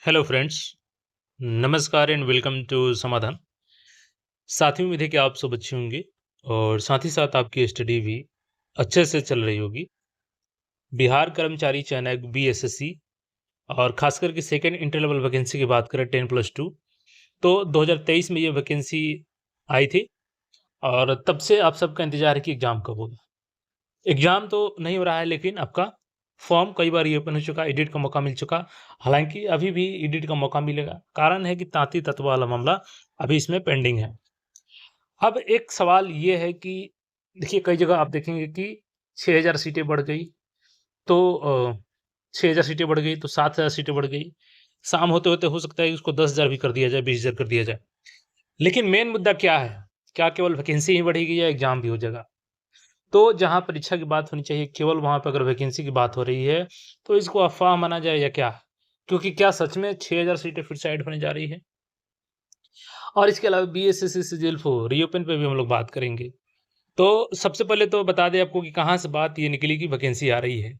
Hello friends, नमस्कार and welcome to समाधान। साथियों, उम्मीद है कि आप सब अच्छे होंगे और साथ ही साथ आपकी स्टडी भी अच्छे से चल रही होगी। बिहार कर्मचारी चयन बीएसएससी और खास करके सेकंड इंटर लेवल वैकेंसी की बात करें 10+2 तो 2023 में ये वैकेंसी आई थी और तब से आप सबका इंतजार है कि एग्ज़ाम कब होगा। एग्ज़ाम तो नहीं हो रहा है लेकिन आपका फॉर्म कई बार रीओपन हो चुका, एडिट का मौका मिल चुका। हालाँकि अभी भी एडिट का मौका मिलेगा। कारण है कि तांती तत्व वाला मामला अभी इसमें पेंडिंग है। अब एक सवाल ये है कि देखिए कई जगह आप देखेंगे कि 6000 सीटें बढ़ गई तो 6000 सीटें बढ़ गई तो 7000 सीटें बढ़ गई। शाम होते-होते हो सकता है उसको 10,000 भी कर दिया जाए, 20,000 कर दिया जाए। लेकिन मेन मुद्दा क्या है? क्या केवल वैकेंसी ही बढ़ेगी या एग्ज़ाम भी हो जाएगा? तो जहाँ परीक्षा की बात होनी चाहिए केवल वहाँ पे अगर वैकेंसी की बात हो रही है, तो इसको अफ़वाह माना जाए या क्या? क्योंकि क्या सच में 6000 सीटें फिर से ऐड होने जा रही हैं? और इसके अलावा बीएसएससी सीजीएल 4 रीओपन पे भी हम लोग बात करेंगे। तो सबसे पहले तो बता दें आपको कि कहाँ से बात ये निकली कि वैकेंसी आ रही है।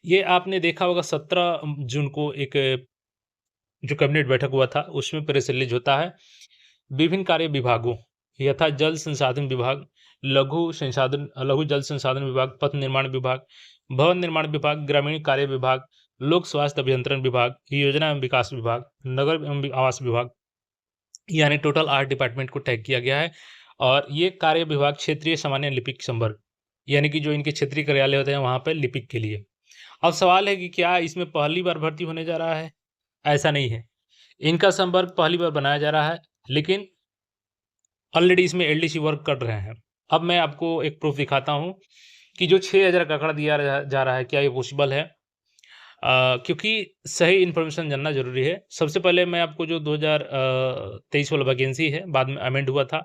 ये आपने देखा होगा 17 जून को एक जो कैबिनेट बैठक हुआ था, उसमें प्रेस रिलीज़ होता है। विभिन्न कार्य विभागों यथा जल संसाधन विभाग, लघु जल संसाधन विभाग, पथ निर्माण विभाग, भवन निर्माण विभाग, ग्रामीण कार्य विभाग, लोक स्वास्थ्य अभियंत्रण विभाग, योजना एवं विकास विभाग, नगर एवं आवास विभाग, यानी टोटल 8 डिपार्टमेंट को टैग किया गया है और ये कार्य विभाग क्षेत्रीय सामान्य लिपिक संवर्ग, यानी कि जो इनके क्षेत्रीय कार्यालय होते हैं वहाँ पे लिपिक के लिए। अब सवाल है कि क्या इसमें पहली बार भर्ती होने जा रहा है? ऐसा नहीं है। इनका संवर्ग पहली बार बनाया जा रहा है, लेकिन ऑलरेडी इसमें एलडीसी वर्क कर रहे हैं। अब मैं आपको एक प्रूफ़ दिखाता हूँ कि जो 6000 का आंकड़ा दिया जा रहा है, क्या ये पॉसिबल है? क्योंकि सही इन्फॉर्मेशन जानना ज़रूरी है। सबसे पहले मैं आपको जो 2023 वाला वैकेंसी है, बाद में अमेंड हुआ था,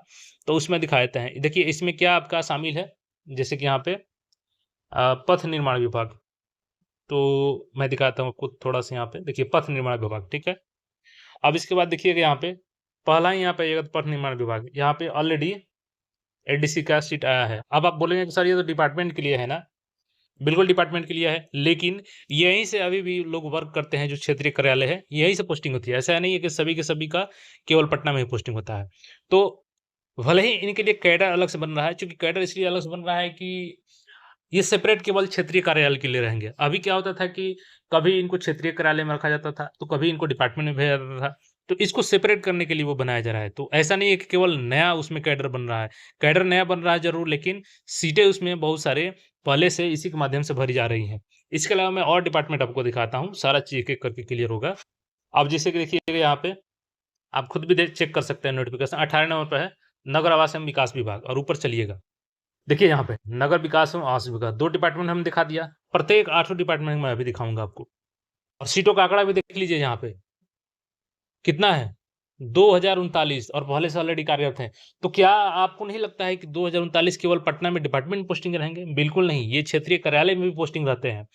तो उसमें दिखा देते हैं। देखिए, इसमें क्या आपका शामिल है, जैसे कि यहाँ पे पथ निर्माण विभाग, तो मैं दिखाता हूँ आपको थोड़ा-सा यहाँ पे। देखिए, पथ निर्माण विभाग, ठीक है? अब इसके बाद देखिएगा यहाँ पे, पहला ही यहाँ पे आइएगा तो पथ निर्माण विभाग। यहाँ पे ऑलरेडी एडीसी का सीट आया है। अब आप बोलेंगे कि सर ये तो डिपार्टमेंट के लिए है ना? बिल्कुल डिपार्टमेंट के लिए है, लेकिन यहीं से अभी भी लोग वर्क करते हैं जो क्षेत्रीय कार्यालय है, यहीं से पोस्टिंग होती है। ऐसा नहीं है कि सभी के सभी का केवल पटना में ही पोस्टिंग होता है। तो भले ही इनके लिए कैडर अलग से बन रहा है, चूँकि कैडर इसलिए अलग से बन रहा है कि ये सेपरेट केवल क्षेत्रीय कार्यालय के लिए रहेंगे। अभी क्या होता था कि कभी इनको क्षेत्रीय कार्यालय में रखा जाता था, तो कभी इनको डिपार्टमेंट में भेजा जाता था। तो इसको सेपरेट करने के लिए वो बनाया जा रहा है। तो ऐसा नहीं है कि केवल नया उसमें कैडर बन रहा है। कैडर नया बन रहा है ज़रूर, लेकिन सीटें उसमें बहुत सारे पहले से इसी के माध्यम से भरी जा रही हैं। इसके अलावा मैं और डिपार्टमेंट आपको दिखाता हूँ, सारा चीज़ एक-एक करके क्लियर होगा। अब जैसे कि देखिएगा यहाँ पे, आप खुद भी चेक कर सकते हैं नोटिफ़िकेशन 18 नंबर पे है, नगर आवास एवं विकास विभाग और ऊपर चलिएगा। देखिए यहाँ पे नगर विकास एवं आवास विभाग 2 डिपार्टमेंट हमने दिखा दिया। प्रत्येक 8 डिपार्टमेंट मैं अभी दिखाऊँगा आपको और सीटों का आंकड़ा भी देख लीजिए यहाँ पे, कितना है? 2039 और पहले से ऑलरेडी कार्यरत हैं। तो क्या आपको नहीं लगता है कि 2039 केवल पटना में डिपार्टमेंट पोस्टिंग रहेंगे? बिल्कुल नहीं, ये क्षेत्रीय कार्यालय में भी पोस्टिंग रहते हैं।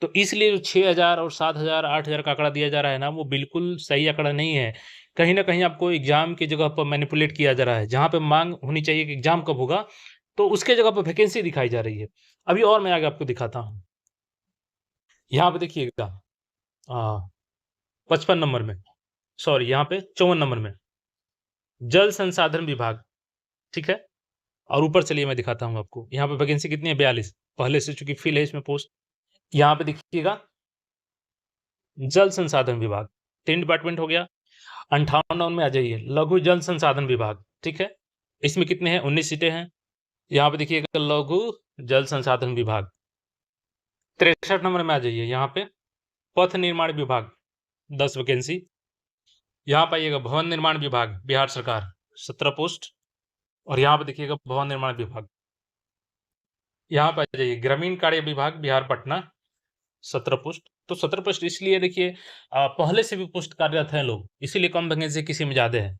तो इसलिए जो 6000 और 7000, 8000 का आंकड़ा दिया जा रहा है ना, वो बिल्कुल सही आंकड़ा नहीं है। कहीं न कहीं आपको एग्ज़ाम की जगह पर मैनिपुलेट किया जा रहा है। जहाँ पे माँग होनी चाहिए कि एग्ज़ाम कब होगा, तो उसके जगह पे वैकेंसी दिखाई जा रही है। अभी और मैं आगे आपको दिखाता हूँ। यहाँ पे देखिएगा 55 नंबर में, सॉरी यहाँ पे 54 नंबर में, जल संसाधन विभाग, ठीक है? और ऊपर चलिए मैं दिखाता हूँ आपको। यहाँ पे वैकेंसी कितनी है 42, पहले से चूँकि फिल है इसमें पोस्ट। यहाँ पे देखिएगा जल संसाधन विभाग, 3 डिपार्टमेंट हो गया। 58 में आ जाइए, लघु जल संसाधन विभाग, ठीक है? इसमें कितने हैं 19 सीटें हैं। यहाँ पे देखिएगा लघु जल संसाधन विभाग। 63 नंबर में आ जाइए, यहाँ पे पथ निर्माण विभाग 10 वैकेंसी। यहाँ पे आइएगा भवन निर्माण विभाग, बिहार सरकार 17 पोस्ट और यहाँ पे देखिएगा भवन निर्माण विभाग। यहाँ पे आ जाइए ग्रामीण कार्य विभाग, बिहार पटना 17 पोस्ट। तो 17 पोस्ट इसलिए देखिए पहले से भी पोस्ट कार्यरत हैं लोग, इसीलिए कम वैकेंसी किसी में ज़्यादा है।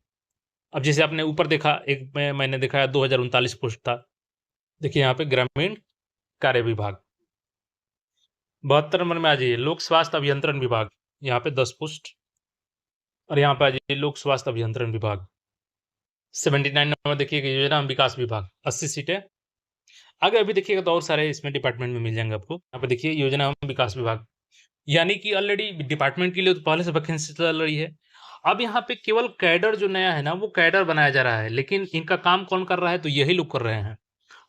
अब जैसे आपने ऊपर देखा एक में मैंने दिखाया 2039 पोस्ट था। देखिए यहाँ पे ग्रामीण कार्य विभाग। 72 नंबर में आ जाइए लोक स्वास्थ्य अभियंत्रण विभाग, यहाँ पे 10 पोस्ट और यहाँ पे आ जाइए लोक स्वास्थ्य अभियंत्रण विभाग। 79 नंबर देखिएगा योजना एवं विकास विभाग, 80 सीटें। आगे अभी देखिएगा तो और सारे इसमें डिपार्टमेंट में मिल जाएँगे आपको। यहाँ पे देखिए योजना एवं विकास विभाग, यानी कि ऑलरेडी डिपार्टमेंट के लिए तो पहले से वैकेंसी चल रही है। अब यहाँ पे केवल कैडर जो नया है ना, वो कैडर बनाया जा रहा है, लेकिन इनका काम कौन कर रहा है? तो यही लोग कर रहे हैं।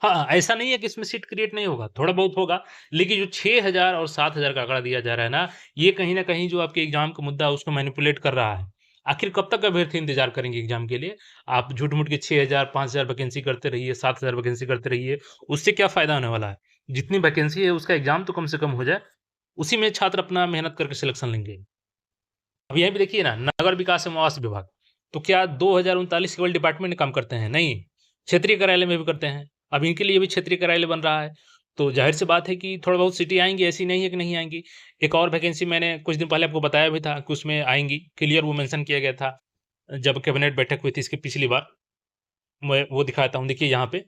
हाँ, ऐसा नहीं है कि इसमें सीट क्रिएट नहीं होगा, थोड़ा बहुत होगा, लेकिन जो 6000 और 7000 का आंकड़ा दिया जा रहा है ना, ये कहीं न कहीं जो आपके एग्ज़ाम का मुद्दा है, उसको मैनिपुलेट कर रहा है। आखिर कब तक अभ्यर्थी इंतज़ार करेंगे एग्ज़ाम के लिए? आप झूठ-मूठ के 6000, 5000 वैकेंसी करते रहिए, 7000 वैकेंसी करते रहिए, उससे क्या फ़ायदा होने वाला है? जितनी वैकेंसी है, उसका एग्ज़ाम तो कम से कम हो जाए, उसी में छात्र अपना मेहनत करके सिलेक्शन लेंगे। अब यहीं पे देखिए ना, नगर विकास एवं आवास विभाग, तो क्या 2039 केवल डिपार्टमेंट में काम करते हैं? नहीं, क्षेत्रीय कार्यालय में भी करते हैं। अब इनके लिए भी क्षेत्रीय कार्यालय बन रहा है, तो ज़ाहिर-सी बात है कि थोड़ा बहुत सिटी आएँगी, ऐसी नहीं है कि नहीं आएँगी। एक और वैकेंसी मैंने कुछ दिन पहले आपको बताया भी था कि उसमें आएँगी, क्लियर वो मेंशन किया गया था, जब कैबिनेट बैठक हुई थी इसकी पिछली बार। मैं वो दिखाता हूँ, देखिए यहाँ पे,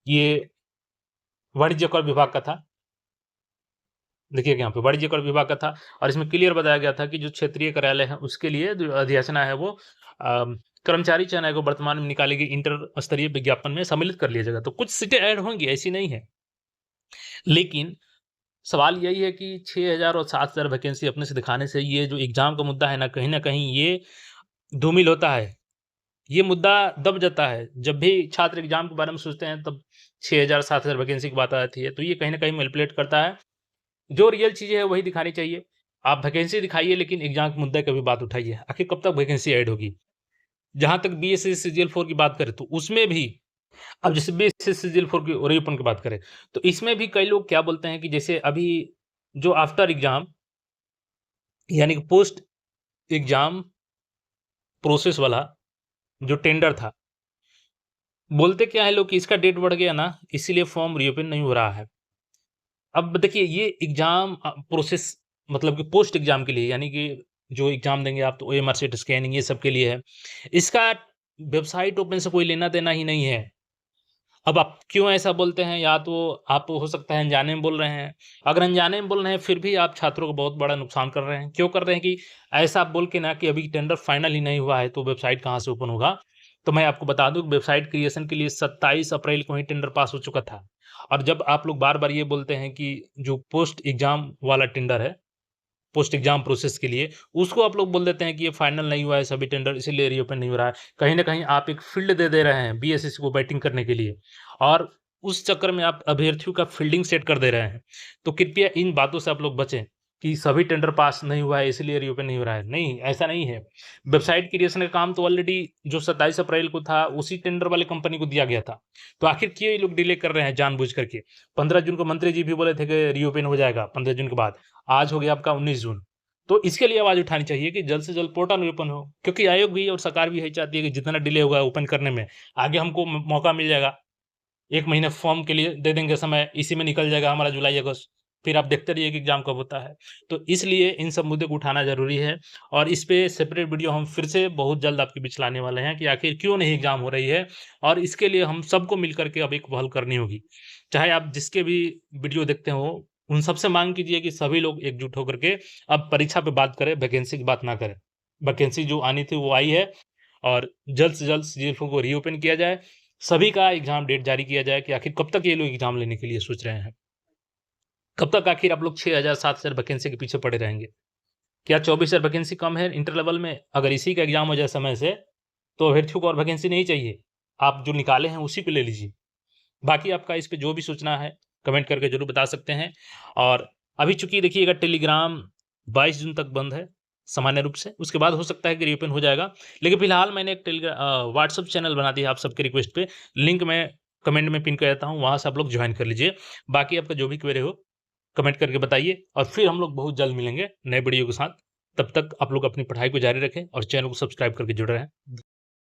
ये वाणिज्य कर विभाग का था। देखिए यहाँ पे वाणिज्य कर विभाग का था और इसमें क्लियर बताया गया था कि जो क्षेत्रीय कार्यालय है उसके लिए जो अधियाचना है वो कर्मचारी चयन आयोग वर्तमान में निकाली गई इंटर स्तरीय विज्ञापन में सम्मिलित कर लिया जाएगा। तो कुछ सीटें ऐड होंगी, ऐसी नहीं है। लेकिन सवाल यही है कि 6000 और 7000 वैकेंसी अपने से दिखाने से ये जो एग्जाम का मुद्दा है ना, कहीं न कहीं ये धूमिल होता है। ये मुद्दा दब जाता है। जब भी छात्र एग्जाम के बारे में सोचते हैं तब 6000 7000 वैकेंसी की बात आती है। तो ये कहीं न कहीं मैनिपुलेट करता है। जो रियल चीज़ें हैं वही दिखानी चाहिए। आप वैकेंसी दिखाइए लेकिन एग्ज़ाम के मुद्दे की भी बात उठाइए। आखिर कब तक वैकेंसी ऐड होगी? जहाँ तक बीएससी सीजीएल 4 की बात करें तो उसमें भी अब जैसे बीएससी सीजीएल 4 की रीओपन की बात करें, तो इसमें भी कई लोग क्या बोलते हैं कि जैसे अभी जो आफ्टर एग्ज़ाम यानी कि पोस्ट एग्ज़ाम प्रोसेस वाला जो टेंडर था, बोलते क्या है लोग कि इसका डेट बढ़ गया ना, इसीलिए फॉर्म रीओपन नहीं हो रहा है। अब देखिए ये एग्ज़ाम प्रोसेस मतलब कि पोस्ट एग्ज़ाम के लिए यानी कि जो एग्ज़ाम देंगे आप तो ओएमआर शीट स्कैनिंग ये सब के लिए है। इसका वेबसाइट ओपन से कोई लेना-देना ही नहीं है। अब आप क्यों ऐसा बोलते हैं? या तो आप हो सकता है अनजाने में बोल रहे हैं। अगर अनजाने में बोल रहे हैं फिर भी आप छात्रों को बहुत बड़ा नुकसान कर रहे हैं। क्यों कर रहे हैं कि ऐसा आप बोल के ना कि अभी टेंडर फाइनल ही नहीं हुआ है तो वेबसाइट कहाँ से ओपन होगा? तो मैं आपको बता दूँ वेबसाइट क्रिएशन के लिए 27 अप्रैल को ही टेंडर पास हो चुका था। और जब आप लोग बार-बार ये बोलते हैं कि जो पोस्ट एग्ज़ाम वाला टेंडर है, पोस्ट एग्ज़ाम प्रोसेस के लिए, उसको आप लोग बोल देते हैं कि ये फाइनल नहीं हुआ है सभी टेंडर इसीलिए रीओपन नहीं हो रहा है। कहीं न कहीं आप एक फ़ील्ड दे दे रहे हैं बीएसएससी को बैटिंग करने के लिए और उस चक्कर में आप अभ्यर्थियों का फ़ील्डिंग सेट कर दे रहे हैं। तो कृपया इन बातों से आप लोग बचें कि सभी टेंडर पास नहीं हुआ है इसलिए रीओपन नहीं हो रहा है। नहीं, ऐसा नहीं है। वेबसाइट क्रिएशन का काम तो ऑलरेडी जो 27 अप्रैल को था, उसी टेंडर वाली कंपनी को दिया गया था। तो आखिर क्यों ये लोग डिले कर रहे हैं जानबूझ करके? 15 जून को मंत्री जी भी बोले थे कि रीओपन हो जाएगा 15 जून के बाद। आज हो गया आपका 19 जून। तो इसके लिए आवाज़ उठानी चाहिए कि जल्द से जल्द पोर्टल ओपन हो। क्योंकि आयोग भी और सरकार भी यही चाहती है कि जितना डिले होगा ओपन करने में, आगे हमको मौका मिल जाएगा। 1 महीने फॉर्म के लिए दे देंगे समय, इसी में निकल जाएगा हमारा जुलाई-अगस्त। फिर आप देखते रहिए कि एग्ज़ाम कब होता है। तो इसलिए इन सब मुद्दे को उठाना ज़रूरी है और इस पे सेपरेट वीडियो हम फिर से बहुत जल्द आपके बीच लाने वाले हैं कि आखिर क्यों नहीं एग्ज़ाम हो रही है और इसके लिए हम सबको मिल कर के अब एक पहल करनी होगी। चाहे आप जिसके भी वीडियो देखते हो, उन सबसे माँग कीजिए कि सभी लोग एकजुट होकर के अब परीक्षा पे बात करें, वैकेंसी की बात ना करें। वैकेंसी जो आनी थी वो आई है और जल्द से जल्द सीजीएल को रीओपन किया जाए। सभी का एग्ज़ाम डेट जारी किया जाए कि आखिर कब तक ये लोग एग्ज़ाम लेने के लिए सोच रहे हैं। कब तक आखिर आप लोग 6000 7000 वैकेंसी के पीछे पड़े रहेंगे? क्या 24,000 वैकेंसी कम है इंटर लेवल में? अगर इसी का एग्ज़ाम हो जाए समय से, तो अभ्यर्थियों को और वैकेंसी नहीं चाहिए। आप जो निकाले हैं उसी को ले लीजिए। बाकी आपका इस पे जो भी सोचना है, कमेंट करके ज़रूर बता सकते हैं और अभी चूँकि देखिएगा टेलीग्राम 22 जून तक बंद है, सामान्य रूप से। उसके बाद हो सकता है कि रीओपन हो जाएगा। लेकिन फिलहाल मैंने एक व्हाट्सएप चैनल बना दिया आप सबके रिक्वेस्ट पे। लिंक मैं कमेंट में पिन कर देता हूँ, वहाँ से आप लोग जॉइन कर लीजिए। बाकी आपका जो भी क्वेरी हो, कमेंट करके बताइए और फिर हम लोग बहुत जल्द मिलेंगे नए वीडियो के साथ। तब तक आप लोग अपनी पढ़ाई को जारी रखें और चैनल को सब्सक्राइब करके जुड़े रहें।